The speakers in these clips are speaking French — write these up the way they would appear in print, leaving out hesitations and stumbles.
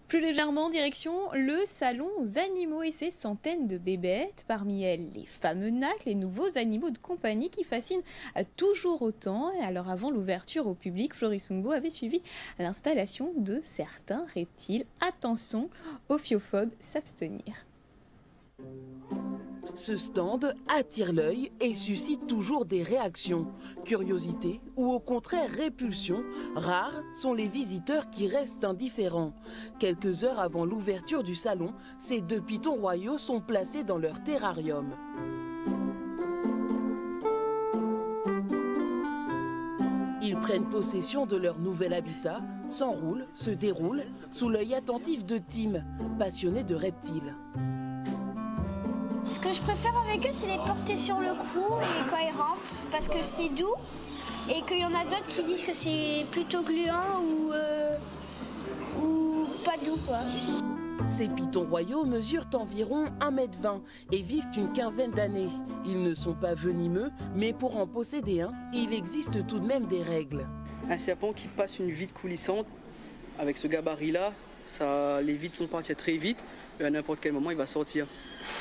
Plus légèrement, direction le salon aux animaux et ses centaines de bébêtes. Parmi elles, les fameux NAC, les nouveaux animaux de compagnie qui fascinent toujours autant. Et alors avant l'ouverture au public, Floris Sungbo avait suivi l'installation de certains reptiles. Attention, ophiophobes s'abstenir. Ce stand attire l'œil et suscite toujours des réactions. Curiosité ou au contraire répulsion, rares sont les visiteurs qui restent indifférents. Quelques heures avant l'ouverture du salon, ces 2 pitons royaux sont placés dans leur terrarium. Ils prennent possession de leur nouvel habitat, s'enroulent, se déroulent, sous l'œil attentif de Tim, passionné de reptiles. Ce que je préfère avec eux, c'est les porter sur le cou et quand ils rampent, parce que c'est doux et qu'il y en a d'autres qui disent que c'est plutôt gluant ou pas doux, quoi. Ces pitons royaux mesurent environ 1,20 m et vivent une quinzaine d'années. Ils ne sont pas venimeux, mais pour en posséder un, il existe tout de même des règles. Un serpent qui passe une vide coulissante, avec ce gabarit-là, les vides vont partir très vite, et à n'importe quel moment il va sortir.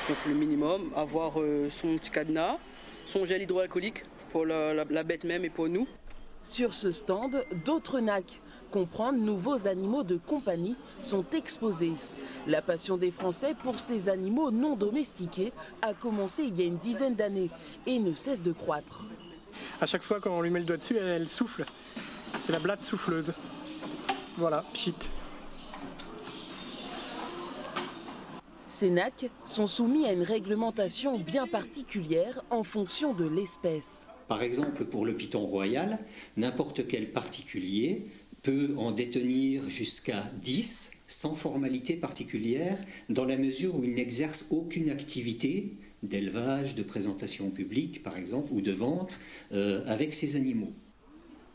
Donc le minimum, avoir son petit cadenas, son gel hydroalcoolique pour la bête même et pour nous. Sur ce stand, d'autres NAC, comprendre nouveaux animaux de compagnie, sont exposés. La passion des Français pour ces animaux non domestiqués a commencé il y a une dizaine d'années et ne cesse de croître. À chaque fois quand on lui met le doigt dessus, elle souffle. C'est la blatte souffleuse. Voilà, pchit. Ces NAC sont soumis à une réglementation bien particulière en fonction de l'espèce. Par exemple, pour le python royal, n'importe quel particulier peut en détenir jusqu'à 10 sans formalité particulière, dans la mesure où il n'exerce aucune activité d'élevage, de présentation publique, par exemple, ou de vente avec ces animaux.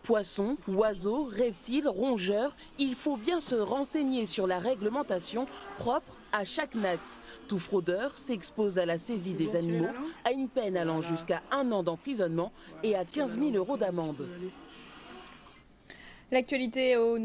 Poissons, oiseaux, reptiles, rongeurs, il faut bien se renseigner sur la réglementation propre à chaque NAC. Tout fraudeur s'expose à la saisie des animaux, à une peine allant jusqu'à 1 an d'emprisonnement et à 15 000 € d'amende. L'actualité au